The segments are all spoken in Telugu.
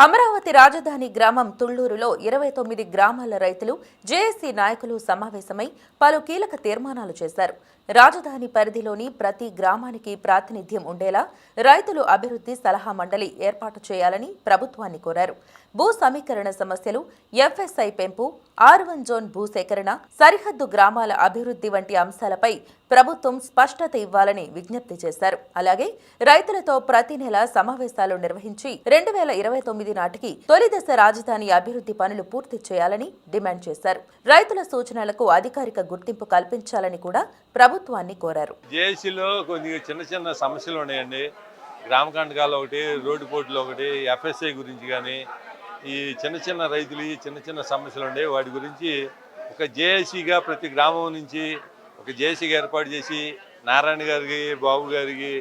అమరావతి రాజధాని గ్రామం తుళ్లూరులో 29 గ్రామాల రైతులు జేఏసీ నాయకులు సమావేశమై పలు కీలక తీర్మానాలు చేశారు. రాజధాని పరిధిలోని ప్రతి గ్రామానికి ప్రాతినిధ్యం ఉండేలా రైతులు అభివృద్ధి సలహా మండలి ఏర్పాటు చేయాలని ప్రభుత్వాన్ని కోరారు. భూ సమీకరణ సమస్యలు, ఎఫ్ఎస్ఐ పెంపు, R1 జోన్ భూసేకరణ, సరిహద్దు గ్రామాల అభివృద్ధి వంటి అంశాలపై ప్రభుత్వం స్పష్టత ఇవ్వాలని విజ్ఞప్తి చేశారు. అలాగే రైతులతో ప్రతి నెల సమావేశాలు నిర్వహించి 2029 నాటికి తొలి దశ రాజధాని అభివృద్ధి పనులు పూర్తి చేయాలని డిమాండ్ చేశారు. రైతుల సూచనలకు అధికారిక గుర్తింపు కల్పించాలని కూడా ప్రభుత్వాన్ని కోరారు. జేఏసీలో కొన్ని చిన్న సమస్యలు ఉన్నాయండి. గ్రామ కంటకాలు ఒకటి, రోడ్డు పోటీలు ఒకటి, ఎఫ్ఎస్ఐ గురించి కానీ ఈ చిన్న రైతులు చిన్న సమస్యలు ఉండే వాటి గురించి ఒక జేఏసీగా ప్రతి గ్రామం నుంచి ఒక జేఏసీగా ఏర్పాటు చేసి నారాయణ గారికి, బాబు గారికి,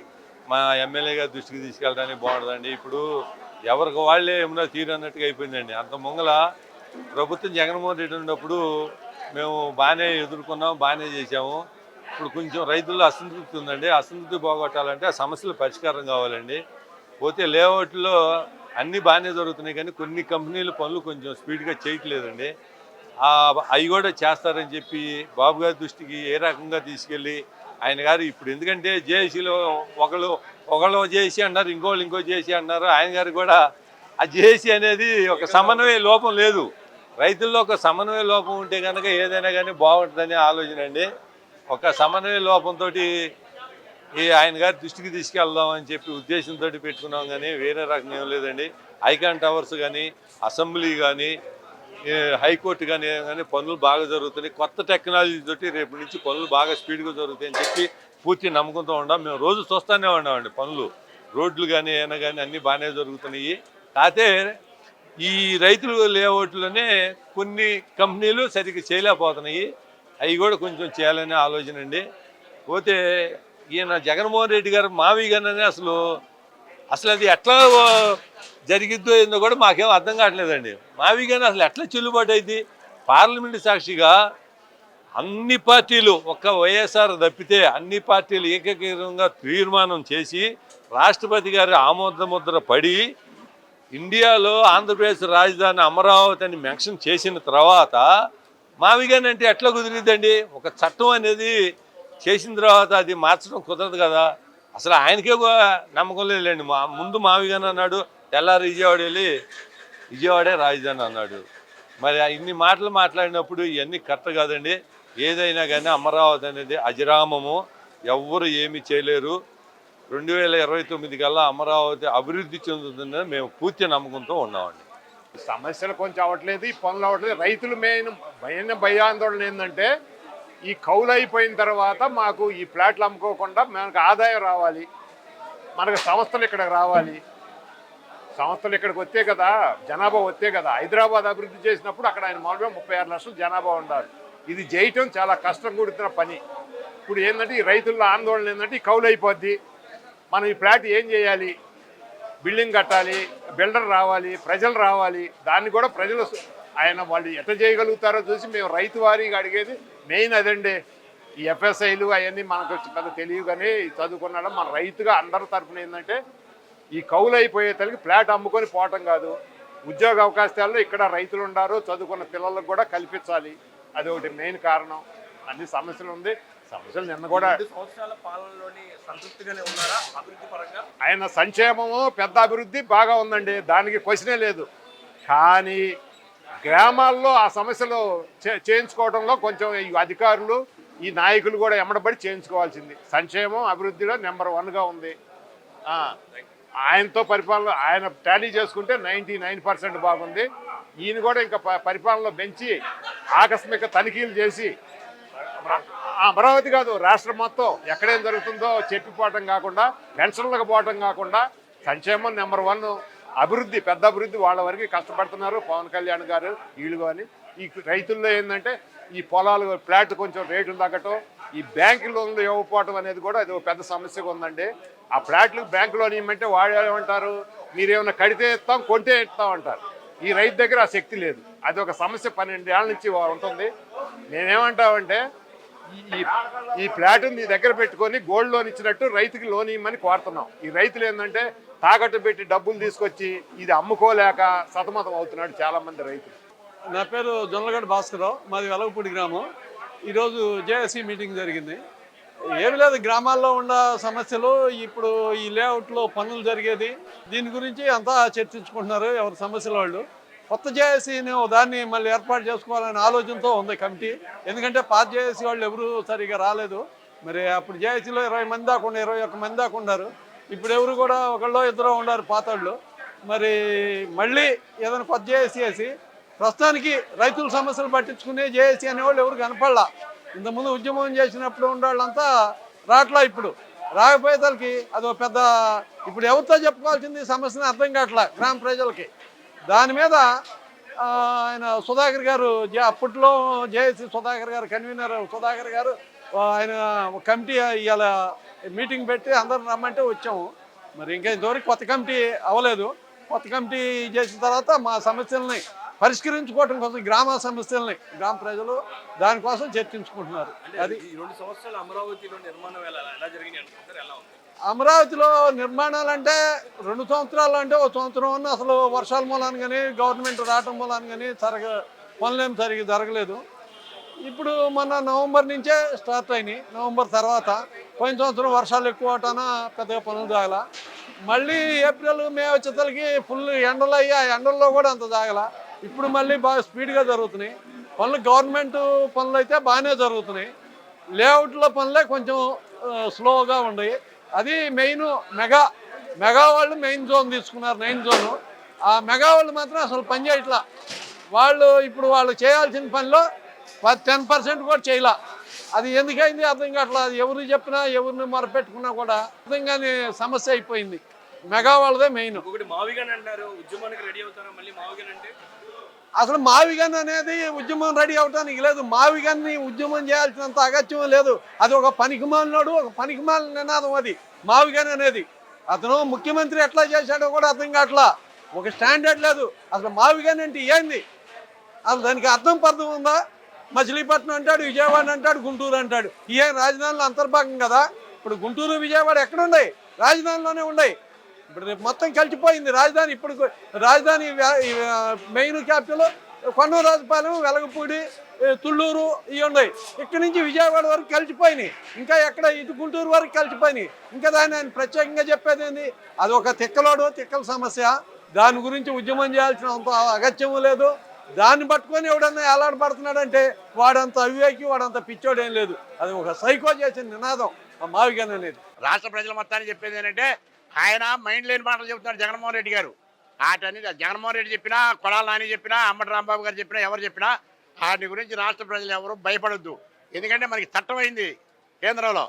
మా ఎమ్మెల్యే గారి దృష్టికి తీసుకెళ్ళడానికి బాగుంటుందండి. ఇప్పుడు ఎవరికి వాళ్ళే ఏమన్నా తీరు అన్నట్టుగా అయిపోయిందండి. అంత ముంగల ప్రభుత్వం జగన్మోహన్ రెడ్డి ఉన్నప్పుడు మేము బాగానే ఎదుర్కొన్నాం, బాగానే చేసాము. ఇప్పుడు కొంచెం రైతుల్లో అసంతృప్తి ఉందండి. అసంతృప్తి పోగొట్టాలంటే ఆ సమస్యలు పరిష్కారం కావాలండి. పోతే లేఅవుట్లో అన్నీ బాగానే జరుగుతున్నాయి కానీ కొన్ని కంపెనీలు పనులు కొంచెం స్పీడ్గా చేయట్లేదండి. అవి కూడా చేస్తారని చెప్పి బాబు గారి దృష్టికి ఏ రకంగా తీసుకెళ్ళి ఆయన గారు ఇప్పుడు ఎందుకంటే జేఏసీలో ఒకళ్ళు జేఏసీ అన్నారు, ఇంకో జేఏసీ అన్నారు. ఆయన గారు కూడా ఆ జేఏసీ అనేది ఒక సమన్వయ లోపం లేదు. రైతుల్లో ఒక సమన్వయ లోపం ఉంటే కనుక ఏదైనా కానీ బాగుంటుందనే ఆలోచన అండి. ఒక సమన్వయ లోపంతో ఆయన గారి దృష్టికి తీసుకెళ్దామని చెప్పి ఉద్దేశంతో పెట్టుకున్నాం కానీ వేరే రకం ఏం లేదండి. ఐకాన్ టవర్స్ కానీ, అసెంబ్లీ కానీ, హైకోర్టు కానీ పనులు బాగా జరుగుతున్నాయి. కొత్త టెక్నాలజీ తోటి రేపు నుంచి పనులు బాగా స్పీడ్గా జరుగుతాయని చెప్పి పూర్తి నమ్మకంతో ఉన్నాం. మేము రోజు చూస్తూనే ఉన్నామండి పనులు, రోడ్లు కానీ ఏమైనా కానీ అన్నీ బాగానే జరుగుతున్నాయి. కాకపోతే ఈ రైతులు లేఅవుట్లోనే కొన్ని కంపెనీలు సరిగ్గా చేయలేకపోతున్నాయి. అవి కూడా కొంచెం చేయాలనే ఆలోచన అండి. పోతే ఈయన జగన్మోహన్ రెడ్డి గారు మావి గానే అసలు అది ఎట్లా జరిగిద్దో ఏందో కూడా మాకేం అర్థం కావట్లేదండి. మావి కానీ అసలు ఎట్లా చెల్లుబాటు అయింది? పార్లమెంటు సాక్షిగా అన్ని పార్టీలు ఒక్క వైఎస్ఆర్ తప్పితే అన్ని పార్టీలు ఏకీకృతంగా తీర్మానం చేసి రాష్ట్రపతి గారి ఆమోద ముద్ర పడి ఇండియాలో ఆంధ్రప్రదేశ్ రాజధాని అమరావతి అని మెన్షన్ చేసిన తర్వాత మావిగాని అంటే ఎట్లా కుదిరిద్దండి? ఒక చట్టం అనేది చేసిన తర్వాత అది మార్చడం కుదరదు కదా. అసలు ఆయనకే నమ్మకం లేదులేండి. ముందు మావిగాని అన్నాడు, తెల్లారి విజయవాడే రాజధాని అన్నాడు. మరి ఇన్ని మాటలు మాట్లాడినప్పుడు ఇవన్నీ కరెక్ట్ కాదండి. ఏదైనా కానీ అమరావతి అనేది అజరామము, ఎవ్వరు ఏమీ చేయలేరు. 2029 కల్లా అమరావతి అభివృద్ధి చెందుతుందని మేము పూర్తి నమ్మకంతో ఉన్నామండి. సమస్యలు కొంచెం అవ్వట్లేదు, ఈ పనులు అవ్వట్లేదు. రైతులు మెయిన్ భయాందోళన ఏంటంటే ఈ కౌలు అయిపోయిన తర్వాత మాకు ఈ ప్లాట్లు అమ్ముకోకుండా మనకు ఆదాయం రావాలి, మనకు సంస్థలు ఇక్కడికి రావాలి. సంస్థలు ఇక్కడికి వస్తే కదా జనాభా వస్తే కదా. హైదరాబాద్ అభివృద్ధి చేసినప్పుడు అక్కడ ఆయన మామూలుగా 36 లక్షలు జనాభా ఉండాలి. ఇది చేయటం చాలా కష్టం కూడుతున్న పని. ఇప్పుడు ఏంటంటే ఈ రైతుల్లో ఆందోళన ఏంటంటే ఈ కౌలు అయిపోద్ది, మనం ఈ ప్లాట్ ఏం చేయాలి? బిల్డింగ్ కట్టాలి, బిల్డర్ రావాలి, ప్రజలు రావాలి. దాన్ని కూడా ప్రజలు వాళ్ళు ఎట్లా చేయగలుగుతారో చూసి మేము రైతు వారీగా అడిగేది మెయిన్ అదండి. ఈ ఎఫ్ఎస్ఐలు అవన్నీ మనకు పెద్ద తెలియదు కానీ చదువుకున్నాడు. మన రైతుగా అందరి తరఫున ఏంటంటే ఈ కౌలు అయిపోయే తల్లికి ఫ్లాట్ అమ్ముకొని పోవటం కాదు, ఉద్యోగ అవకాశాల్లో ఇక్కడ రైతులు ఉండారు, చదువుకున్న పిల్లలకు కూడా కల్పించాలి. అది ఒకటి మెయిన్ కారణం. అన్ని సమస్యలు ఉంది. సమస్యలు నిన్న కూడా ఆయన సంక్షేమము పెద్ద అభివృద్ధి బాగా ఉందండి, దానికి క్వశ్చనే లేదు. కానీ గ్రామాల్లో ఆ సమస్యలు చేయించుకోవడంలో కొంచెం ఈ అధికారులు, ఈ నాయకులు కూడా ఎమ్మడబడి చేయించుకోవాల్సింది. సంక్షేమం అభివృద్ధిలో నెంబర్ 1గా ఉంది. ఆయనతో పరిపాలన ఆయన టాలీ చేసుకుంటే 99% బాగుంది. ఈయన కూడా ఇంకా పరిపాలనలో పెంచి ఆకస్మిక తనిఖీలు చేసి అమరావతి కాదు రాష్ట్రం మొత్తం ఎక్కడేం జరుగుతుందో చెప్పిపోవటం కాకుండా, పెన్షన్లకు పోవటం కాకుండా సంక్షేమం నెంబర్ 1, అభివృద్ధి పెద్ద అభివృద్ధి వాళ్ళ వరకు కష్టపడుతున్నారు పవన్ కళ్యాణ్ గారు వీళ్ళు. కానీ ఈ రైతుల్లో ఏంటంటే ఈ పొలాలు ఫ్లాట్ కొంచెం రేట్లు తగ్గటం, ఈ బ్యాంకు లోన్లు ఇవ్వకపోవటం అనేది కూడా అది ఒక పెద్ద సమస్యగా ఉందండి. ఆ ఫ్లాట్లకు బ్యాంకు లోన్ ఇవ్వమంటే వాళ్ళు ఏమంటారు, మీరేమైనా కడితే ఇస్తాం, కొంటే ఇస్తాం అంటారు. ఈ రైతు దగ్గర ఆ శక్తి లేదు. అది ఒక సమస్య 12 ఏళ్ళ నుంచి ఉంటుంది. నేనేమంటామంటే ఈ ఫ్లాట్ నీ దగ్గర పెట్టుకొని గోల్డ్ లోన్ ఇచ్చినట్టు రైతుకి లోన్ ఇవ్వమని కోరుతున్నాం. ఈ రైతులు ఏంటంటే తాకట్టు పెట్టి డబ్బులు తీసుకొచ్చి ఇది అమ్ముకోలేక సతమతం అవుతున్నాడు చాలామంది రైతులు. నా పేరు జొన్నలగడ్డ భాస్కరరావు, మాది వెలగపూడి గ్రామం. ఈరోజు జేఏసీ మీటింగ్ జరిగింది. ఏమి లేదు, గ్రామాల్లో ఉన్న సమస్యలు, ఇప్పుడు ఈ లేఅవుట్లో పనులు జరిగేది, దీని గురించి అంతా చర్చించుకుంటున్నారు ఎవరి సమస్యల వాళ్ళు. కొత్త జేఏసీని దాన్ని మళ్ళీ ఏర్పాటు చేసుకోవాలనే ఆలోచనతో ఉంది కమిటీ. ఎందుకంటే పాత జేఏసీ వాళ్ళు ఎవరు సరిగా రాలేదు. మరి అప్పుడు జేఏసీలో 20 మంది దాకా ఉన్నారు, 21 మంది దాకా ఉన్నారు. ఇప్పుడు ఎవరు కూడా ఒకళ్ళో ఇద్దరు ఉన్నారు పాత వాళ్ళు. మరి మళ్ళీ ఏదైనా కొత్త జేఏసీ వేసి, ప్రస్తుతానికి రైతుల సమస్యలు పట్టించుకునే జేఏసీ అనేవాళ్ళు ఎవరు కనపడలా. ఇంతకుముందు ఉద్యమం చేసినప్పుడు ఉండేవాళ్ళంతా రావట్లా. ఇప్పుడు రాకపోయేతలకి అదో పెద్ద, ఇప్పుడు ఎవరితో చెప్పుకోవాల్సింది సమస్యని అర్థం కావట్లా గ్రామ ప్రజలకి. దాని మీద ఆయన సుధాకర్ గారు, అప్పట్లో జేఏసీ సుధాకర్ గారు, కన్వీనర్ సుధాకర్ గారు, ఆయన కమిటీ ఇవాళ మీటింగ్ పెట్టి అందరం రమ్మంటే వచ్చాము. మరి ఇంకా ఇంతవరకు కొత్త కమిటీ అవ్వలేదు. కొత్త కమిటీ చేసిన తర్వాత మా సమస్యల్ని పరిష్కరించుకోవటం కోసం, గ్రామ సమస్యల్ని గ్రామ ప్రజలు దానికోసం చర్చించుకుంటున్నారు. అది ఈ 2 సంవత్సరాలు అమరావతిలో నిర్మాణం ఎలా జరిగింది అనుకుంటారు? ఎలా ఉంది అమరావతిలో నిర్మాణాలు? అంటే 2 సంవత్సరాలు అంటే, ఒక సంవత్సరం అన్న అసలు వర్షాల మూలాన్ని కానీ గవర్నమెంట్ రావటం మూలాన్ని కానీ పనులేం సరిగ్గా జరగలేదు. ఇప్పుడు మన నవంబర్ నుంచే స్టార్ట్ అయినాయి. నవంబర్ తర్వాత పోయిన సంవత్సరం వర్షాలు ఎక్కువ అవటాన పెద్దగా పనులు జాగల. మళ్ళీ ఏప్రిల్ మే వచ్చేసరికి ఫుల్ ఎండలు అయ్యి, ఆ ఎండల్లో కూడా అంత జాగల. ఇప్పుడు మళ్ళీ బాగా స్పీడ్గా జరుగుతున్నాయి పనులు. గవర్నమెంట్ పనులు అయితే బాగానే జరుగుతున్నాయి. లేఅవుట్లో పనులే కొంచెం స్లోగా ఉన్నాయి. అది మెయిన్ మెగా వాళ్ళు మెయిన్ జోన్ తీసుకున్నారు, 9 జోను. ఆ మెగా వాళ్ళు మాత్రం అసలు పని చేయట్లా. ఇప్పుడు వాళ్ళు చేయాల్సిన పనిలో 10% కూడా చేయలే. అది ఎందుకైంది అర్థం కావట్లా. అది ఎవరు చెప్పినా, ఎవరిని మొరపెట్టుకున్నా కూడా అర్థం కాని సమస్య అయిపోయింది. మెగా వాళ్ళదే మెయిన్. ఒకటి మావిగన్ అంటారు, ఉద్యమానికి రెడీ అవుతారా మళ్ళీ మావిగన్ అంటే? అసలు మావిగన్ అనేది ఉద్యమం రెడీ అవడానికి లేదు. మావిగన్ని ఉద్యమం చేయాల్సినంత అగత్యం లేదు. అది ఒక పనికిమాలినోడు, ఒక పనికిమాలిన నినాదం అది మావిగన్ అనేది. అతను ముఖ్యమంత్రి ఎట్లా చేశాడో కూడా అర్థం కావట్లా. ఒక స్టాండర్డ్ లేదు. అసలు మావిగన్ అంటే ఏంది? అసలు దానికి అర్థం పర్థం ఉందా? మచిలీపట్నం అంటాడు, విజయవాడ అంటాడు, గుంటూరు అంటాడు. ఏ రాజధానిలో అంతర్భాగం కదా. ఇప్పుడు గుంటూరు, విజయవాడ ఎక్కడున్నాయి? రాజధానిలోనే ఉన్నాయి. ఇప్పుడు రేపు మొత్తం కలిసిపోయింది రాజధాని. ఇప్పుడు రాజధాని మెయిన్ క్యాపిటల్ కొన్నరాజుపాలెం, వెలగపూడి, తుళ్ళూరు ఇవి ఉన్నాయి. ఇక్కడి నుంచి విజయవాడ వరకు కలిసిపోయినాయి. ఇంకా ఎక్కడ ఇటు గుంటూరు వరకు కలిసిపోయినాయి. ఇంకా దాన్ని ఆయన ప్రత్యేకంగా చెప్పేది ఏంది? అది ఒక తిక్కల సమస్య. దాని గురించి ఉద్యమం చేయాల్సినంత అగత్యం లేదు. దాన్ని పట్టుకొని ఎవడన్నా ఎలాడబడుతున్నాడంటే వాడంత అవివేకి, వాడంత పిచ్చోడు ఏం లేదు. అది ఒక సైకో చేసిన నినాదం ఆ మావిగన్ అనేది. రాష్ట్ర ప్రజల మొత్తాన్ని చెప్పేది ఏంటంటే, ఆయన మైండ్ లేని మాటలు చెబుతున్నారు జగన్మోహన్ రెడ్డి గారు. వాటన్ని జగన్మోహన్ రెడ్డి చెప్పినా, కొడాల నాని చెప్పినా, అంబటి రాంబాబు గారు చెప్పినా, ఎవరు చెప్పినా వాటి గురించి రాష్ట్ర ప్రజలు ఎవరు భయపడొద్దు. ఎందుకంటే మనకి చట్టం అయింది కేంద్రంలో.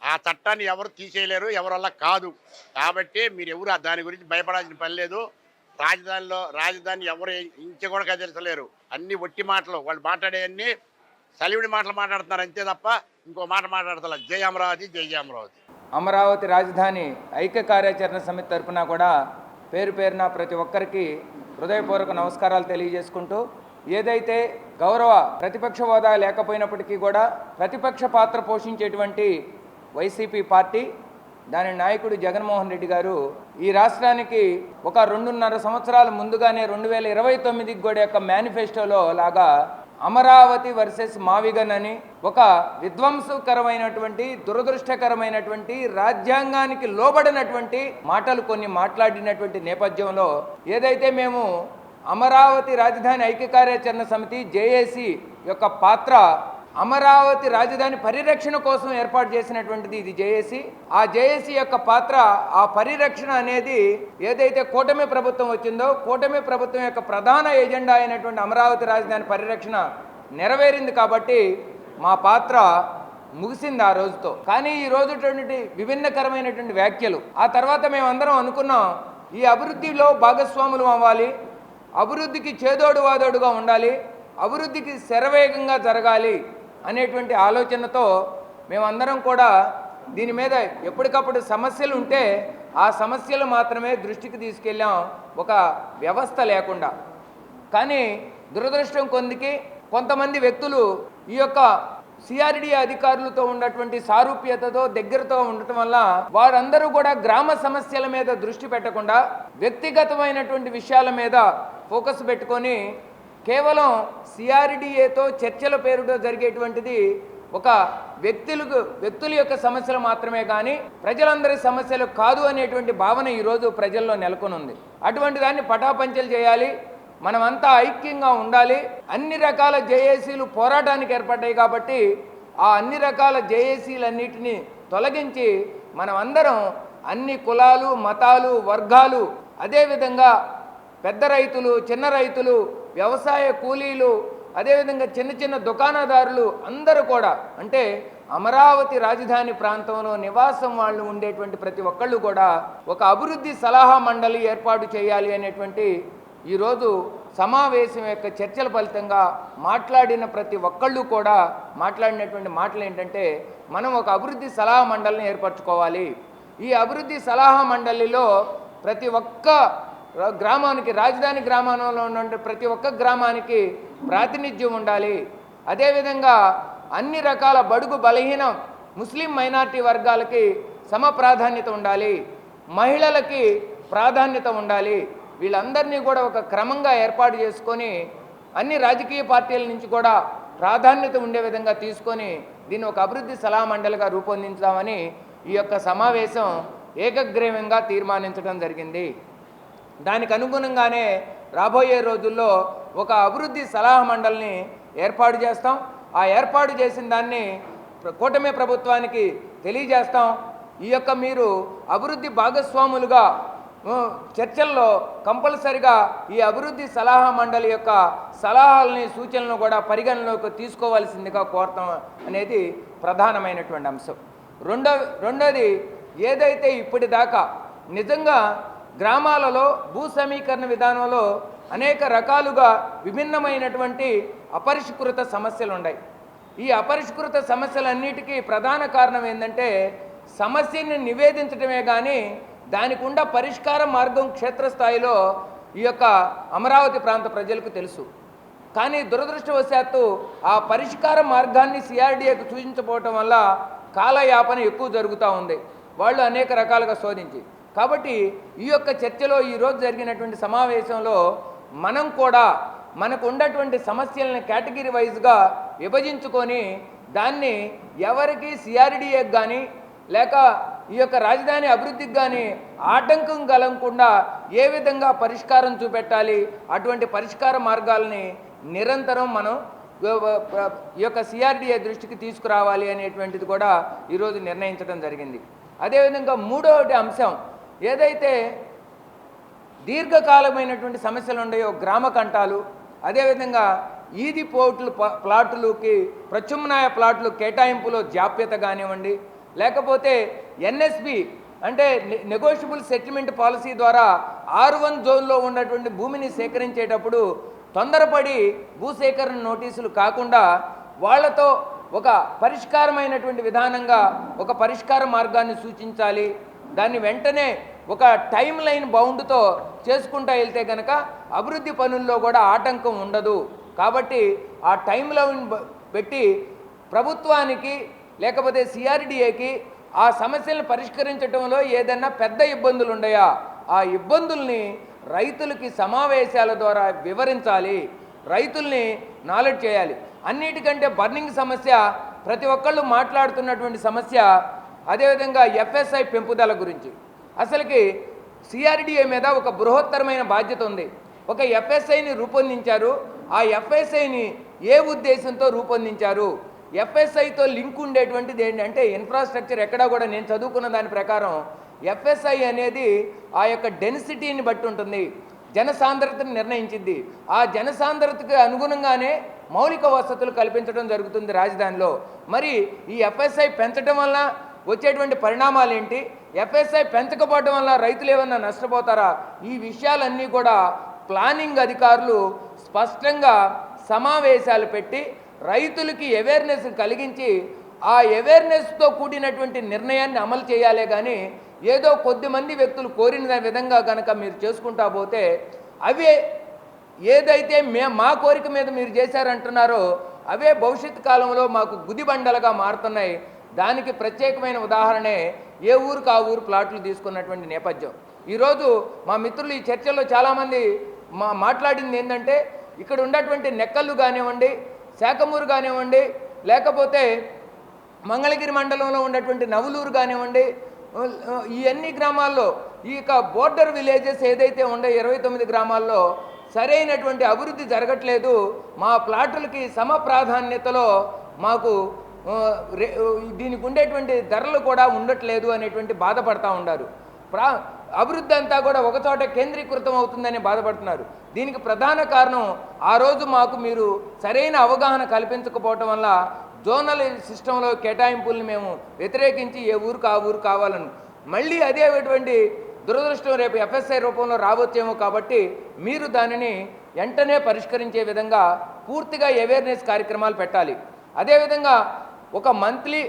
ఆ చట్టాన్ని ఎవరు తీసేయలేరు, ఎవరి వల్ల కాదు. కాబట్టి మీరు ఎవరు దాని గురించి భయపడాల్సిన పని లేదు. రాజధాని ఎవరు ఇంచ కూడా కదిలించలేరు. అన్ని ఒట్టి మాటలు, వాళ్ళు మాట్లాడేవన్నీ సలివిడి మాటలు మాట్లాడుతున్నారు అంతే తప్ప ఇంకో మాట మాట్లాడతారు. జై అమరావతి, జై అమరావతి. అమరావతి రాజధాని ఐక్య కార్యాచరణ సమితి తరఫున కూడా పేరు పేరున ప్రతి ఒక్కరికి హృదయపూర్వక నమస్కారాలు తెలియజేసుకుంటూ, ఏదైతే గౌరవ ప్రతిపక్ష హోదా లేకపోయినప్పటికీ కూడా ప్రతిపక్ష పాత్ర పోషించేటువంటి వైసీపీ పార్టీ, దాని నాయకుడు జగన్మోహన్ రెడ్డి గారు ఈ రాష్ట్రానికి ఒక 2.5 సంవత్సరాల ముందుగానే 2029కి కూడా యొక్క మేనిఫెస్టోలో లాగా అమరావతి వర్సెస్ మావిగన్ అని ఒక విధ్వంసకరమైనటువంటి, దురదృష్టకరమైనటువంటి, రాజ్యాంగానికి లోబడినటువంటి మాటలు కొన్ని మాట్లాడినటువంటి నేపథ్యంలో ఏదైతే మేము అమరావతి రాజధాని ఐక్య కార్యాచరణ సమితి జేఏసీ యొక్క పాత్ర, అమరావతి రాజధాని పరిరక్షణ కోసం ఏర్పాటు చేసినటువంటిది ఇది జేఏసీ. ఆ జేఏసీ యొక్క పాత్ర, ఆ పరిరక్షణ అనేది ఏదైతే కూటమి ప్రభుత్వం వచ్చిందో, కూటమి ప్రభుత్వం యొక్క ప్రధాన ఎజెండా అయినటువంటి అమరావతి రాజధాని పరిరక్షణ నెరవేరింది. కాబట్టి మా పాత్ర ముగిసింది ఆ రోజుతో. కానీ ఈ రోజుటువంటి విభిన్నకరమైనటువంటి వ్యాఖ్యలు, ఆ తర్వాత మేమందరం అనుకున్నాం ఈ అభివృద్ధిలో భాగస్వాములు అవ్వాలి, అభివృద్ధికి చేదోడు వాదోడుగా ఉండాలి, అభివృద్ధికి శరవేగంగా జరగాలి అనేటువంటి ఆలోచనతో మేమందరం కూడా దీని మీద ఎప్పటికప్పుడు సమస్యలు ఉంటే ఆ సమస్యలు మాత్రమే దృష్టికి తీసుకెళ్ళాం, ఒక వ్యవస్థ లేకుండా. కానీ దురదృష్టం కొందికి కొంతమంది వ్యక్తులు ఈ యొక్క సిఆర్డీ అధికారులతో ఉన్నటువంటి సారూప్యతతో దగ్గరతో ఉండటం వల్ల వారందరూ కూడా గ్రామ సమస్యల మీద దృష్టి పెట్టకుండా వ్యక్తిగతమైనటువంటి విషయాల మీద ఫోకస్ పెట్టుకొని కేవలం సిఆర్డీఏతో చర్చల పేరుతో జరిగేటువంటిది ఒక వ్యక్తుల యొక్క సమస్యలు మాత్రమే కానీ ప్రజలందరి సమస్యలు కాదు అనేటువంటి భావన ఈరోజు ప్రజల్లో నెలకొని ఉంది. అటువంటి దాన్ని పటాపంచలు చేయాలి, మనమంతా ఐక్యంగా ఉండాలి. అన్ని రకాల జేఏసీలు పోరాటానికి ఏర్పడ్డాయి కాబట్టి ఆ అన్ని రకాల జేఏసీలన్నిటినీ తొలగించి మనమందరం అన్ని కులాలు, మతాలు, వర్గాలు, అదేవిధంగా పెద్ద రైతులు, చిన్న రైతులు, వ్యవసాయ కూలీలు, అదేవిధంగా చిన్న చిన్న దుకాణదారులు అందరూ కూడా, అంటే అమరావతి రాజధాని ప్రాంతంలో నివాసం వాళ్ళు ఉండేటువంటి ప్రతి ఒక్కళ్ళు కూడా ఒక అభివృద్ధి సలహా మండలి ఏర్పాటు చేయాలి అనేటువంటి ఈరోజు సమావేశం యొక్క చర్చల ఫలితంగా మాట్లాడిన ప్రతి ఒక్కళ్ళు కూడా మాట్లాడినటువంటి మాటలు ఏంటంటే, మనం ఒక అభివృద్ధి సలహా మండలిని ఏర్పరచుకోవాలి. ఈ అభివృద్ధి సలహా మండలిలో ప్రతి ఒక్క గ్రామానికి, రాజధాని గ్రామంలో ఉన్న ప్రతి ఒక్క గ్రామానికి ప్రాతినిధ్యం ఉండాలి. అదేవిధంగా అన్ని రకాల బడుగు బలహీన ముస్లిం మైనారిటీ వర్గాలకి సమ ప్రాధాన్యత ఉండాలి, మహిళలకి ప్రాధాన్యత ఉండాలి. వీళ్ళందరినీ కూడా ఒక క్రమంగా ఏర్పాటు చేసుకొని అన్ని రాజకీయ పార్టీల నుంచి కూడా ప్రాధాన్యత ఉండే విధంగా తీసుకొని దీన్ని ఒక అభివృద్ధి సలహా మండలిగా రూపొందించామని ఈ యొక్క సమావేశం ఏకగ్రీవంగా తీర్మానించడం జరిగింది. దానికి అనుగుణంగానే రాబోయే రోజుల్లో ఒక అభివృద్ధి సలహా మండలిని ఏర్పాటు చేస్తాం. ఆ ఏర్పాటు చేసిన దాన్ని కూటమి ప్రభుత్వానికి తెలియజేస్తాం. ఈ యొక్క మీరు అభివృద్ధి భాగస్వాములుగా చర్చల్లో కంపల్సరిగా ఈ అభివృద్ధి సలహా మండలి యొక్క సలహాలని, సూచనలను కూడా పరిగణలోకి తీసుకోవాల్సిందిగా కోరతాం అనేది ప్రధానమైనటువంటి అంశం. రెండోది ఏదైతే ఇప్పటిదాకా నిజంగా గ్రామాలలో భూ సమీకరణ విధానంలో అనేక రకాలుగా విభిన్నమైనటువంటి అపరిష్కృత సమస్యలు ఉన్నాయి. ఈ అపరిష్కృత సమస్యలన్నిటికీ ప్రధాన కారణం ఏంటంటే సమస్యని నివేదించడమే కానీ దానికి ఉన్న పరిష్కార మార్గం క్షేత్రస్థాయిలో ఈ యొక్క అమరావతి ప్రాంత ప్రజలకు తెలుసు. కానీ దురదృష్టవశాత్తు ఆ పరిష్కార మార్గాన్ని సిఆర్డీఏకు సూచించకపోవటం వల్ల కాలయాపన ఎక్కువ జరుగుతూ ఉంది, వాళ్ళు అనేక రకాలుగా శోధించి. కాబట్టి ఈ యొక్క చర్చలో ఈరోజు జరిగినటువంటి సమావేశంలో మనం కూడా మనకు ఉన్నటువంటి సమస్యలను కేటగిరీ వైజ్గా విభజించుకొని దాన్ని ఎవరికి సిఆర్డీఏకి కానీ లేక ఈ యొక్క రాజధాని అభివృద్ధికి కానీ ఆటంకం కలగకుండా ఏ విధంగా పరిష్కారం చూపెట్టాలి, అటువంటి పరిష్కార మార్గాలని నిరంతరం మనం ఈ యొక్క సిఆర్డీఏ దృష్టికి తీసుకురావాలి అనేటువంటిది కూడా ఈరోజు నిర్ణయించడం జరిగింది. అదేవిధంగా మూడవది అంశం ఏదైతే దీర్ఘకాలమైనటువంటి సమస్యలు ఉన్నాయో గ్రామ కంటాలు, అదేవిధంగా ఈది పోర్టులు ప్లాటులకి ప్రత్యామ్నాయ ప్లాట్లు కేటాయింపులో జాప్యత కానివ్వండి, లేకపోతే ఎన్ఎస్పి అంటే నెగోషియబుల్ సెటిల్మెంట్ పాలసీ ద్వారా R1 జోన్లో ఉన్నటువంటి భూమిని సేకరించేటప్పుడు తొందరపడి భూసేకరణ నోటీసులు కాకుండా వాళ్లతో ఒక పరిష్కారమైనటువంటి విధానంగా ఒక పరిష్కార మార్గాన్ని సూచించాలి. దాన్ని వెంటనే ఒక టైం లైన్ బౌండ్తో చేసుకుంటూ వెళ్తే కనుక అభివృద్ధి పనుల్లో కూడా ఆటంకం ఉండదు. కాబట్టి ఆ టైం లైన్ పెట్టి ప్రభుత్వానికి లేకపోతే సిఆర్డీఏకి ఆ సమస్యలను పరిష్కరించడంలో ఏదైనా పెద్ద ఇబ్బందులు ఉన్నాయా, ఆ ఇబ్బందుల్ని రైతులకి సమావేశాల ద్వారా వివరించాలి, రైతుల్ని నాలెడ్జ్ చేయాలి. అన్నిటికంటే బర్నింగ్ సమస్య, ప్రతి ఒక్కళ్ళు మాట్లాడుతున్నటువంటి సమస్య, అదేవిధంగా ఎఫ్ఎస్ఐ పెంపుదల గురించి. అసలుకి సిఆర్డీఏ మీద ఒక బృహత్తరమైన బాధ్యత ఉంది. ఒక ఎఫ్ఎస్ఐని రూపొందించారు. ఆ ఎఫ్ఎస్ఐని ఏ ఉద్దేశంతో రూపొందించారు? ఎఫ్ఎస్ఐతో లింక్ ఉండేటువంటిది ఏంటంటే ఇన్ఫ్రాస్ట్రక్చర్. ఎక్కడా కూడా నేను చదువుకున్న దాని ప్రకారం ఎఫ్ఎస్ఐ అనేది ఆ యొక్క డెన్సిటీని బట్టి ఉంటుంది, జనసాంద్రతను నిర్ణయించింది. ఆ జనసాంద్రతకు అనుగుణంగానే మౌలిక వసతులు కల్పించడం జరుగుతుంది రాజధానిలో. మరి ఈ ఎఫ్ఎస్ఐ పెంచడం వల్ల వచ్చేటువంటి పరిణామాలు ఏంటి, ఎఫ్ఎస్ఐ పెంచకపోవడం వల్ల రైతులు ఏమన్నా నష్టపోతారా? ఈ విషయాలన్నీ కూడా ప్లానింగ్ అధికారులు స్పష్టంగా సమావేశాలు పెట్టి రైతులకి అవేర్నెస్ కలిగించి ఆ అవేర్నెస్తో కూడినటువంటి నిర్ణయాన్ని అమలు చేయాలే కానీ ఏదో కొద్దిమంది వ్యక్తులు కోరిన విధంగా కనుక మీరు చేసుకుంటా పోతే అవే ఏదైతే మా కోరిక మీద మీరు చేశారంటున్నారో అవే భవిష్యత్తు కాలంలో మాకు గుదిబండలుగా మారుతున్నాయి. దానికి ప్రత్యేకమైన ఉదాహరణే ఏ ఊరికి ఆ ఊరు ప్లాట్లు తీసుకున్నటువంటి నేపథ్యం. ఈరోజు మా మిత్రులు ఈ చర్చల్లో చాలామంది మాట్లాడింది ఏంటంటే, ఇక్కడ ఉన్నటువంటి నెక్కళ్ళు కానివ్వండి, శాఖమూరు కానివ్వండి, లేకపోతే మంగళగిరి మండలంలో ఉన్నటువంటి నవలూరు కానివ్వండి, ఈ అన్ని గ్రామాల్లో ఈ యొక్క బోర్డర్ విలేజెస్ ఏదైతే ఉండే 29 గ్రామాల్లో సరైనటువంటి అభివృద్ధి జరగట్లేదు. మా ప్లాట్లకి సమ ప్రాధాన్యతలో మాకు దీనికి ఉండేటువంటి ధరలు కూడా ఉండట్లేదు అనేటువంటి బాధపడతా ఉన్నారు. అభివృద్ధి అంతా కూడా ఒకచోట కేంద్రీకృతం అవుతుందని బాధపడుతున్నారు. దీనికి ప్రధాన కారణం ఆ రోజు మాకు మీరు సరైన అవగాహన కల్పించకపోవటం వల్ల జోనల్ సిస్టంలో కేటాయింపుల్ని మేము వ్యతిరేకించి ఏ ఊరికి ఆ ఊరు కావాలని మళ్ళీ అదేటువంటి దురదృష్టం రేపు ఎఫ్ఎస్ఐ రూపంలో రావచ్చేమో. కాబట్టి మీరు దానిని వెంటనే పరిష్కరించే విధంగా పూర్తిగా అవేర్నెస్ కార్యక్రమాలు పెట్టాలి. అదేవిధంగా ఒక మంత్లీ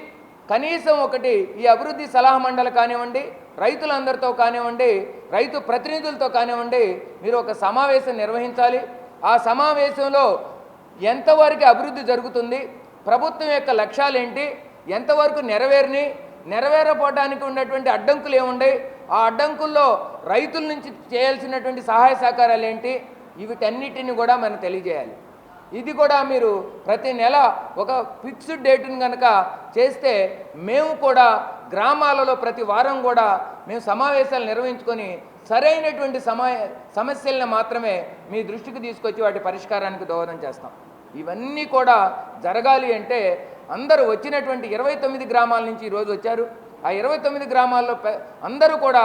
కనీసం ఒకటి ఈ అభివృద్ధి సలహా మండలి కానివ్వండి, రైతులందరితో కానివ్వండి, రైతు ప్రతినిధులతో కానివ్వండి, మీరు ఒక సమావేశం నిర్వహించాలి. ఆ సమావేశంలో ఎంతవరకు అభివృద్ధి జరుగుతుంది, ప్రభుత్వం యొక్క లక్ష్యాలు ఏంటి, ఎంతవరకు నెరవేరపోవడానికి ఉన్నటువంటి అడ్డంకులు ఏముండే, ఆ అడ్డంకుల్లో రైతుల నుంచి చేయాల్సినటువంటి సహాయ సహకారాలు ఏంటి, వీటన్నిటిని కూడా మనం తెలియజేయాలి. ఇది కూడా మీరు ప్రతి నెల ఒక ఫిక్స్డ్ డేట్ని కనుక చేస్తే మేము కూడా గ్రామాలలో ప్రతి వారం కూడా మేము సమావేశాలు నిర్వహించుకొని సరైనటువంటి సమస్యలను మాత్రమే మీ దృష్టికి తీసుకొచ్చి వాటి పరిష్కారానికి దోహదం చేస్తాం. ఇవన్నీ కూడా జరగాలి అంటే అందరూ వచ్చినటువంటి 29 గ్రామాల నుంచి ఈరోజు వచ్చారు. ఆ 29 గ్రామాల్లో అందరూ కూడా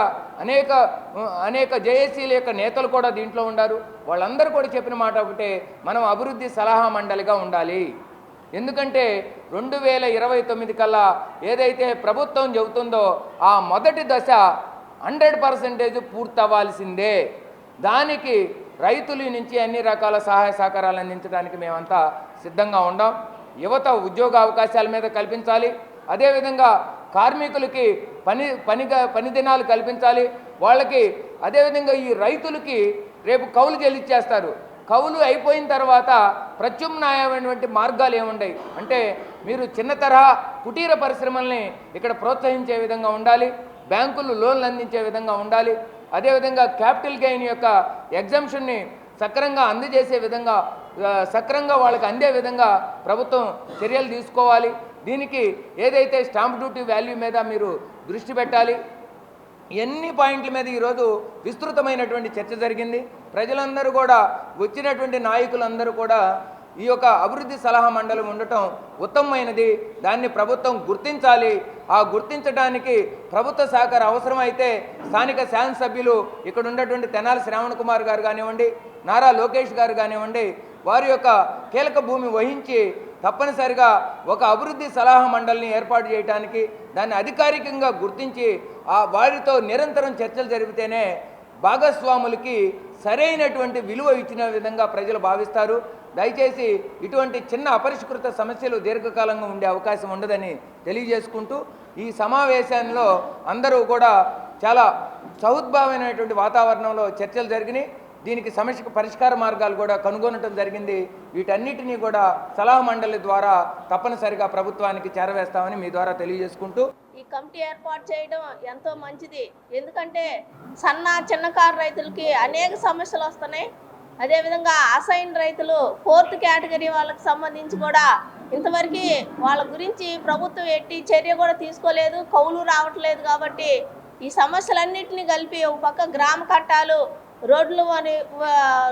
అనేక జేఏసీల యొక్క నేతలు కూడా దీంట్లో ఉన్నారు. వాళ్ళందరూ కూడా చెప్పిన మాట ఒకటే, మనం అభివృద్ధి సలహా మండలిగా ఉండాలి. ఎందుకంటే 2029 కల్లా ఏదైతే ప్రభుత్వం చెబుతుందో ఆ మొదటి దశ 100% పూర్తవ్వాల్సిందే. దానికి రైతుల నుంచి అన్ని రకాల సహాయ సహకారాలు అందించడానికి మేమంతా సిద్ధంగా ఉన్నాం. యువత ఉద్యోగ అవకాశాల మీద కల్పించాలి. అదేవిధంగా కార్మికులకి పని దినాలు కల్పించాలి వాళ్ళకి. అదేవిధంగా ఈ రైతులకి రేపు కౌలు చెల్లించేస్తారు. కౌలు అయిపోయిన తర్వాత ప్రత్యామ్నాయమైనటువంటి మార్గాలు ఏముంటాయి అంటే, మీరు చిన్న తరహా కుటీర పరిశ్రమల్ని ఇక్కడ ప్రోత్సహించే విధంగా ఉండాలి. బ్యాంకులు లోన్లు అందించే విధంగా ఉండాలి. అదేవిధంగా క్యాపిటల్ గెయిన్ యొక్క ఎగ్జంప్షన్ని సక్రంగా అందజేసే విధంగా, సక్రంగా వాళ్ళకి అందే విధంగా ప్రభుత్వం చర్యలు తీసుకోవాలి. దీనికి ఏదైతే స్టాంప్ డ్యూటీ వాల్యూ మీద మీరు దృష్టి పెట్టాలి. ఎన్ని పాయింట్ల మీద ఈరోజు విస్తృతమైనటువంటి చర్చ జరిగింది. ప్రజలందరూ కూడా, వచ్చినటువంటి నాయకులందరూ కూడా ఈ యొక్క అభివృద్ధి సలహా మండలి ఉండటం ఉత్తమమైనది. దాన్ని ప్రభుత్వం గుర్తించాలి. ఆ గుర్తించడానికి ప్రభుత్వ సహకారం అవసరమైతే స్థానిక శాసనసభ్యులు ఇక్కడ ఉన్నటువంటి తెనాలి శ్రావణ్ కుమార్ గారు కానివ్వండి, నారా లోకేష్ గారు కానివ్వండి, వారి యొక్క కీలక భూమి వహించి తప్పనిసరిగా ఒక అభివృద్ధి సలహా మండలిని ఏర్పాటు చేయడానికి, దాన్ని అధికారికంగా గుర్తించి వారితో నిరంతరం చర్చలు జరిపితేనే భాగస్వాములకి సరైనటువంటి విలువ ఇచ్చిన విధంగా ప్రజలు భావిస్తారు. దయచేసి ఇటువంటి చిన్న అపరిష్కృత సమస్యలు దీర్ఘకాలంగా ఉండే అవకాశం ఉండదని తెలియజేసుకుంటూ, ఈ సమావేశంలో అందరూ కూడా చాలా సౌద్భావమైనటువంటి వాతావరణంలో చర్చలు జరిగినాయి. దీనికి సమస్యకు పరిష్కార మార్గాలు కూడా కనుగొనడం జరిగింది. వీటన్నిటినీ కూడా సలహా మండలి ద్వారా తప్పనిసరిగా ప్రభుత్వానికి చేరవేస్తామని మీ ద్వారా తెలియజేసుకుంటూ, ఈ కమిటీ ఏర్పాటు చేయడం ఎంతో మంచిది. ఎందుకంటే చిన్నకారు రైతులకి అనేక సమస్యలు వస్తున్నాయి. అదేవిధంగా అసైన్ రైతులు 4th కేటగిరీ వాళ్ళకి సంబంధించి కూడా ఇంతవరకు వాళ్ళ గురించి ప్రభుత్వం ఎట్టి చర్య కూడా తీసుకోలేదు, కౌలు రావట్లేదు. కాబట్టి ఈ సమస్యలన్నింటినీ కలిపి ఒక పక్క గ్రామ కట్టాలు,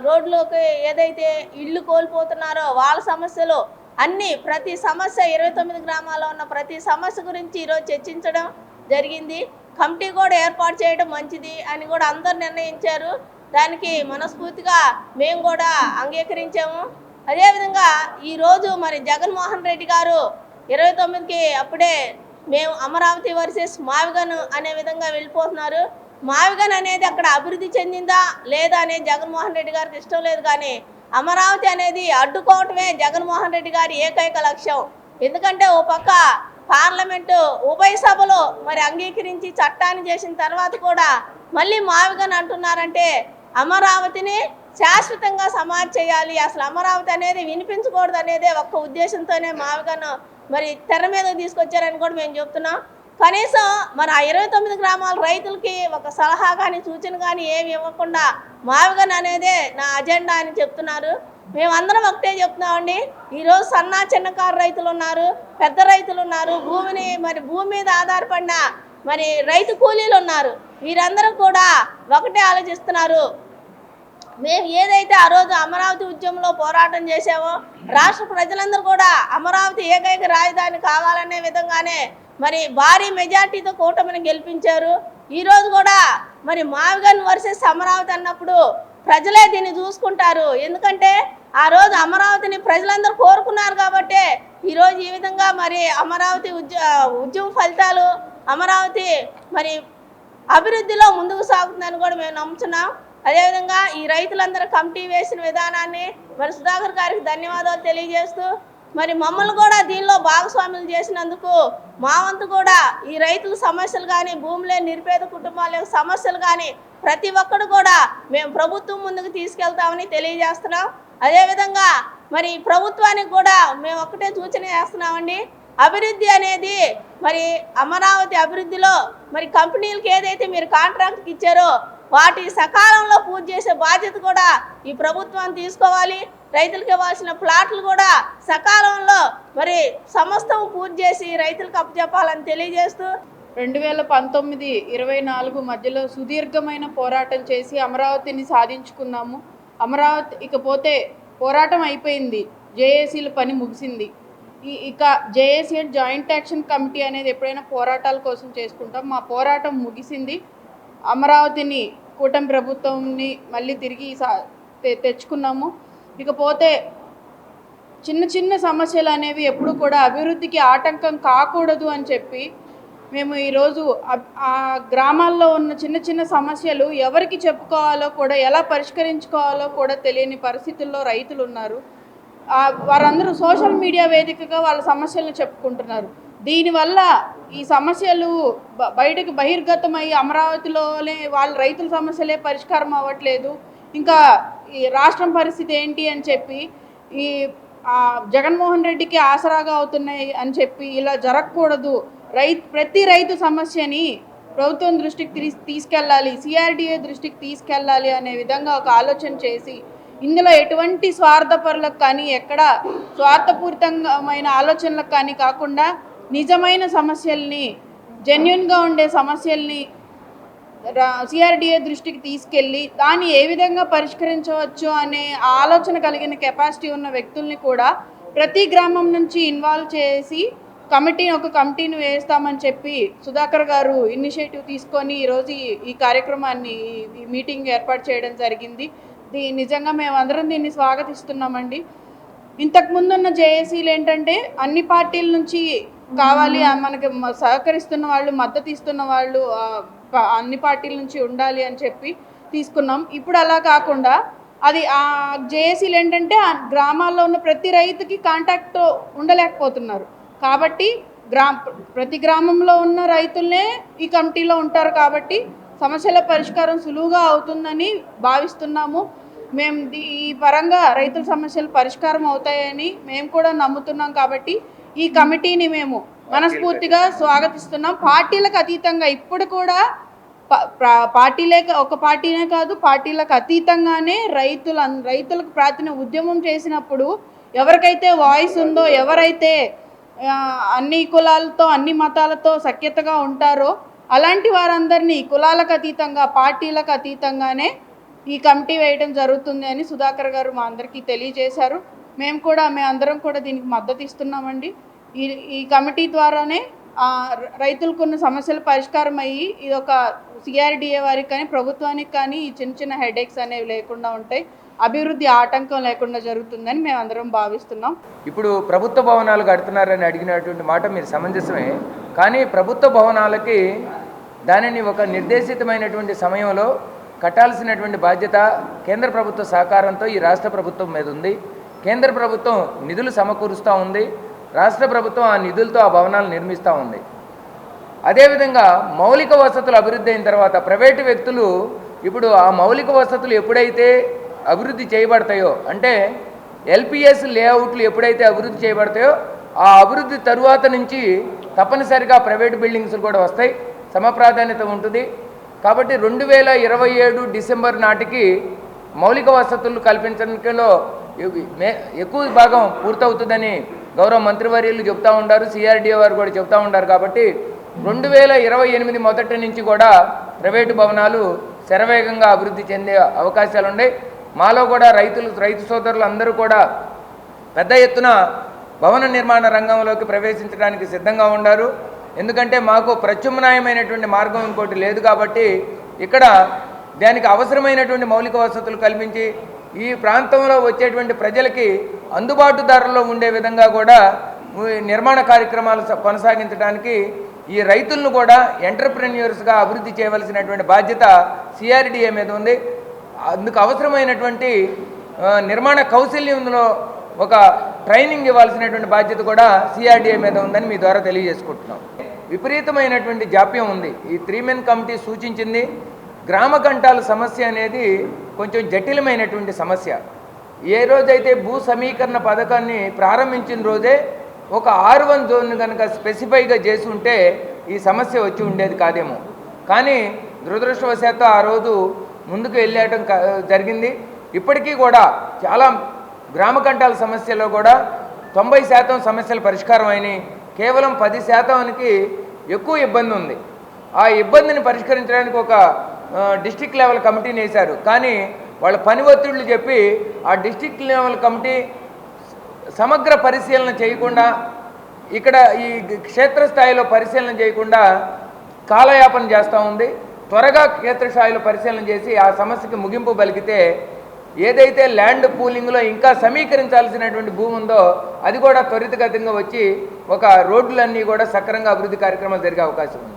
రోడ్లోకి ఏదైతే ఇళ్ళు కోల్పోతున్నారో వాళ్ళ సమస్యలు అన్నీ, ప్రతి సమస్య 29 గ్రామాల్లో ఉన్న ప్రతి సమస్య గురించి ఈరోజు చర్చించడం జరిగింది. కమిటీ కూడా ఏర్పాటు చేయడం మంచిది అని కూడా అందరు నిర్ణయించారు. దానికి మనస్ఫూర్తిగా మేము కూడా అంగీకరించాము. అదేవిధంగా ఈరోజు మరి జగన్మోహన్ రెడ్డి గారు 29కి అప్పుడే మేము అమరావతి వర్సెస్ మావిగన్ అనే విధంగా వెళ్ళిపోతున్నారు. మావిగన్ అనేది అక్కడ అభివృద్ధి చెందిందా లేదా అనేది జగన్మోహన్ రెడ్డి గారికి ఇష్టం లేదు. కానీ అమరావతి అనేది అడ్డుకోవటమే జగన్మోహన్ రెడ్డి గారి ఏకైక లక్ష్యం. ఎందుకంటే ఓ పక్క పార్లమెంటు ఉభయ సభలో మరి అంగీకరించి చట్టాన్ని చేసిన తర్వాత కూడా మళ్ళీ మావిగన్ అంటున్నారంటే అమరావతిని శాశ్వతంగా సమాధి చేయాలి, అసలు అమరావతి అనేది వినిపించకూడదు అనేదే ఒక్క ఉద్దేశంతోనే మావిగను మరి తెర మీద తీసుకొచ్చారని కూడా మేము చెప్తున్నాం. కనీసం మరి ఆ 29 గ్రామాల రైతులకి ఒక సలహా కానీ సూచన కానీ ఏమి ఇవ్వకుండా మావిగన్ అనేదే నా అజెండా అని చెప్తున్నారు. మేమందరం ఒకటే చెప్తున్నామండి, ఈరోజు సన్న చిన్నకారు రైతులు ఉన్నారు, పెద్ద రైతులు ఉన్నారు, భూమి మీద ఆధారపడిన మరి రైతు కూలీలు ఉన్నారు. వీరందరూ కూడా ఒకటే ఆలోచిస్తున్నారు. మేము ఏదైతే ఆ రోజు అమరావతి ఉద్యమంలో పోరాటం చేసామో రాష్ట్ర ప్రజలందరూ కూడా అమరావతి ఏకైక రాజధాని కావాలనే విధంగానే మరి భారీ మెజార్టీతో కూటమిని గెలిపించారు. ఈరోజు కూడా మరి మావిగన్ వర్సెస్ అమరావతి అన్నప్పుడు ప్రజలే దీన్ని చూసుకుంటారు. ఎందుకంటే ఆ రోజు అమరావతిని ప్రజలందరూ కోరుకున్నారు కాబట్టి ఈరోజు ఈ విధంగా మరి అమరావతి ఉద్యమ ఫలితాలు అమరావతి మరి అభివృద్ధిలో ముందుకు సాగుతుందని కూడా మేము నమ్ముతున్నాం. అదేవిధంగా ఈ రైతులందరూ కమిటీ వేసిన విధానాన్ని మరి సుధాకర్ గారికి ధన్యవాదాలు తెలియజేస్తూ మరి మమ్మల్ని కూడా దీనిలో భాగస్వాములు చేసినందుకు మా వంతు కూడా ఈ రైతుల సమస్యలు కానీ భూమి లేని నిరుపేద కుటుంబాల యొక్క సమస్యలు కానీ ప్రతి ఒక్కరు కూడా మేము ప్రభుత్వం ముందుకు తీసుకెళ్తామని తెలియజేస్తున్నాం. అదేవిధంగా మరి ప్రభుత్వానికి కూడా మేము ఒక్కటే సూచన చేస్తున్నామండి, అభివృద్ధి అనేది మరి అమరావతి అభివృద్ధిలో మరి కంపెనీలకు ఏదైతే మీరు కాంట్రాక్ట్కి ఇచ్చారో వాటి సకాలంలో పూర్తి చేసే బాధ్యత కూడా ఈ ప్రభుత్వం తీసుకోవాలి. రైతులకు ఇవ్వాల్సిన ప్లాట్లు కూడా సకాలంలో మరి సమస్తం పూర్తి చేసి రైతులకు అప్పచెప్పాలని తెలియజేస్తూ 2019-24 మధ్యలో సుదీర్ఘమైన పోరాటం చేసి అమరావతిని సాధించుకున్నాము. అమరావతి ఇకపోతే పోరాటం అయిపోయింది, జేఏసీల పని ముగిసింది. ఇక జేఏసీ జాయింట్ యాక్షన్ కమిటీ అనేది ఎప్పుడైనా పోరాటాల కోసం చేసుకుంటాం. మా పోరాటం ముగిసింది. అమరావతిని కూటమి ప్రభుత్వంని మళ్ళీ తిరిగి తెచ్చుకున్నాము. ఇకపోతే చిన్న చిన్న సమస్యలు అనేవి ఎప్పుడు కూడా అభివృద్ధికి ఆటంకం కాకూడదు అని చెప్పి మేము ఈరోజు ఆ గ్రామాల్లో ఉన్న చిన్న చిన్న సమస్యలు ఎవరికి చెప్పుకోవాలో కూడా ఎలా పరిష్కరించుకోవాలో కూడా తెలియని పరిస్థితుల్లో రైతులు ఉన్నారు. వారందరూ సోషల్ మీడియా వేదికగా వాళ్ళ సమస్యలను చెప్పుకుంటున్నారు. దీనివల్ల ఈ సమస్యలు బయటకు బహిర్గతమై అమరావతిలోనే వాళ్ళ రైతుల సమస్యలే పరిష్కారం అవ్వట్లేదు, ఇంకా ఈ రాష్ట్రం పరిస్థితి ఏంటి అని చెప్పి ఈ జగన్మోహన్ రెడ్డికి ఆసరాగా అవుతున్నాయి అని చెప్పి ఇలా జరగకూడదు, ప్రతి రైతు సమస్యని ప్రభుత్వం దృష్టికి తీసుకెళ్ళాలి, సిఆర్డీఏ దృష్టికి తీసుకెళ్ళాలి అనే విధంగా ఒక ఆలోచన చేసి ఇందులో ఎటువంటి స్వార్థపరులకు కానీ ఎక్కడ స్వార్థపూరితమైన ఆలోచనలకు కానీ కాకుండా నిజమైన సమస్యల్ని జెన్యున్గా ఉండే సమస్యల్ని సిఆర్డీఏ దృష్టికి తీసుకెళ్ళి దాన్ని ఏ విధంగా పరిష్కరించవచ్చు అనే ఆలోచన కలిగిన కెపాసిటీ ఉన్న వ్యక్తుల్ని కూడా ప్రతి గ్రామం నుంచి ఇన్వాల్వ్ చేసి ఒక కమిటీని వేస్తామని చెప్పి సుధాకర్ గారు ఇనిషియేటివ్ తీసుకొని ఈరోజు ఈ కార్యక్రమాన్ని ఈ మీటింగ్ ఏర్పాటు చేయడం జరిగింది. నిజంగా మేమందరం దీన్ని స్వాగతిస్తున్నామండి. ఇంతకుముందున్న జేఏసీలు ఏంటంటే అన్ని పార్టీల నుంచి కావాలి, మనకి సహకరిస్తున్న వాళ్ళు మద్దతు ఇస్తున్న వాళ్ళు అన్ని పార్టీల నుంచి ఉండాలి అని చెప్పి తీసుకున్నాం. ఇప్పుడు అలా కాకుండా అది ఆ జేఏసీలు ఏంటంటే గ్రామాల్లో ఉన్న ప్రతి రైతుకి కాంటాక్ట్ ఉండలేకపోతున్నారు కాబట్టి ప్రతి గ్రామంలో ఉన్న రైతులనే ఈ కమిటీలో ఉంటారు కాబట్టి సమస్యల పరిష్కారం సులువుగా అవుతుందని భావిస్తున్నాము. మేము ఈ పరంగా రైతుల సమస్యలు పరిష్కారం అవుతాయని మేము కూడా నమ్ముతున్నాం కాబట్టి ఈ కమిటీని మేము మనస్ఫూర్తిగా స్వాగతిస్తున్నాం. పార్టీలకు అతీతంగా ఇప్పుడు కూడా ఒక పార్టీనే కాదు, పార్టీలకు అతీతంగానే రైతులకు ప్రాతినిధ్యం ఉద్యమం చేసినప్పుడు ఎవరికైతే వాయిస్ ఉందో, ఎవరైతే అన్ని కులాలతో అన్ని మతాలతో సఖ్యతగా ఉంటారో అలాంటి వారందరినీ కులాలకు అతీతంగా పార్టీలకు అతీతంగానే ఈ కమిటీ వేయడం జరుగుతుంది అని సుధాకర్ గారు మా అందరికీ తెలియజేశారు. మేమందరం కూడా దీనికి మద్దతు ఇస్తున్నామండి. ఈ కమిటీ ద్వారానే రైతులకున్న సమస్యలు పరిష్కారం అయ్యి ఇది ఒక సిఆర్డీఏ వారికి కానీ ప్రభుత్వానికి కానీ ఈ చిన్న చిన్న హెడేక్స్ అనేవి లేకుండా ఉంటాయి, అభివృద్ధి ఆటంకం లేకుండా జరుగుతుందని మేము అందరం భావిస్తున్నాం. ఇప్పుడు ప్రభుత్వ భవనాలు కడుతున్నారని అడిగినటువంటి మాట మీరు సమంజసమే, కానీ ప్రభుత్వ భవనాలకి దానిని ఒక నిర్దేశితమైనటువంటి సమయంలో కట్టాల్సినటువంటి బాధ్యత కేంద్ర ప్రభుత్వ సహకారంతో ఈ రాష్ట్ర ప్రభుత్వం మీద ఉంది. కేంద్ర ప్రభుత్వం నిధులు సమకూరుస్తూ ఉంది, రాష్ట్ర ప్రభుత్వం ఆ నిధులతో ఆ భవనాలు నిర్మిస్తూ ఉంది. అదేవిధంగా మౌలిక వసతులు అభివృద్ధి అయిన తర్వాత ప్రైవేటు వ్యక్తులు ఇప్పుడు ఆ మౌలిక వసతులు ఎప్పుడైతే అభివృద్ధి చేయబడతాయో, అంటే ఎల్పిఎస్ లేఅవుట్లు ఎప్పుడైతే అభివృద్ధి చేయబడతాయో ఆ అభివృద్ధి తరువాత నుంచి తప్పనిసరిగా ప్రైవేట్ బిల్డింగ్స్ కూడా వస్తాయి, సమప్రాధాన్యత ఉంటుంది. కాబట్టి 2027 డిసెంబర్ నాటికి మౌలిక వసతులు కల్పించడంలో ఎక్కువ భాగం పూర్తవుతుందని గౌరవ మంత్రివర్యులు చెప్తూ ఉంటారు, సిఆర్డీఏ వారు కూడా చెప్తూ ఉంటారు. కాబట్టి 2028 మొదటి నుంచి కూడా ప్రైవేటు భవనాలు శరవేగంగా అభివృద్ధి చెందే అవకాశాలు ఉన్నాయి. మాలో కూడా రైతు సోదరులు అందరూ కూడా పెద్ద ఎత్తున భవన నిర్మాణ రంగంలోకి ప్రవేశించడానికి సిద్ధంగా ఉన్నారు. ఎందుకంటే మాకు ప్రత్యామ్నాయమైనటువంటి మార్గం ఇంకోటి లేదు. కాబట్టి ఇక్కడ దానికి అవసరమైనటువంటి మౌలిక వసతులు కల్పించి ఈ ప్రాంతంలో వచ్చేటువంటి ప్రజలకి అందుబాటు ధరల్లో ఉండే విధంగా కూడా నిర్మాణ కార్యక్రమాలు కొనసాగించడానికి ఈ రైతులను కూడా ఎంటర్ప్రెన్యూర్స్గా అభివృద్ధి చేయవలసినటువంటి బాధ్యత సిఆర్డీఏ మీద ఉంది. అందుకు అవసరమైనటువంటి నిర్మాణ కౌశల్యంలో ఒక ట్రైనింగ్ ఇవ్వాల్సినటువంటి బాధ్యత కూడా సిఆర్డీఏ మీద ఉందని మీ ద్వారా తెలియజేసుకుంటున్నాం. విపరీతమైనటువంటి జాప్యం ఉంది. ఈ 3 మెన్ కమిటీ సూచించింది, గ్రామ కంటాల సమస్య అనేది కొంచెం జటిలమైనటువంటి సమస్య. ఏ రోజైతే భూ సమీకరణ పథకాన్ని ప్రారంభించిన రోజే ఒక R1 జోన్ కనుక స్పెసిఫైగా చేసి ఉంటే ఈ సమస్య వచ్చి ఉండేది కాదేమో. కానీ దురదృష్టవశాత్తు ఆ రోజు ముందుకు వెళ్ళటం జరిగింది. ఇప్పటికీ కూడా చాలా గ్రామ కంటాల సమస్యలో కూడా 90% సమస్యలు పరిష్కారం అయినాయి. కేవలం 10%కి ఎక్కువ ఇబ్బంది ఉంది. ఆ ఇబ్బందిని పరిష్కరించడానికి ఒక డిస్ట్రిక్ట్ లెవెల్ కమిటీని వేశారు. కానీ వాళ్ళ పని ఒత్తిళ్లు చెప్పి ఆ డిస్ట్రిక్ట్ లెవెల్ కమిటీ సమగ్ర పరిశీలన చేయకుండా, ఇక్కడ ఈ క్షేత్రస్థాయిలో పరిశీలన చేయకుండా కాలయాపన చేస్తూ ఉంది. త్వరగా క్షేత్రస్థాయిలో పరిశీలన చేసి ఆ సమస్యకి ముగింపు పలికితే ఏదైతే ల్యాండ్ పూలింగ్లో ఇంకా సమీకరించాల్సినటువంటి భూమి ఉందో అది కూడా త్వరితగతంగా వచ్చి ఒక రోడ్లన్నీ కూడా సక్రమంగా అభివృద్ధి కార్యక్రమాలు జరిగే అవకాశం ఉంది.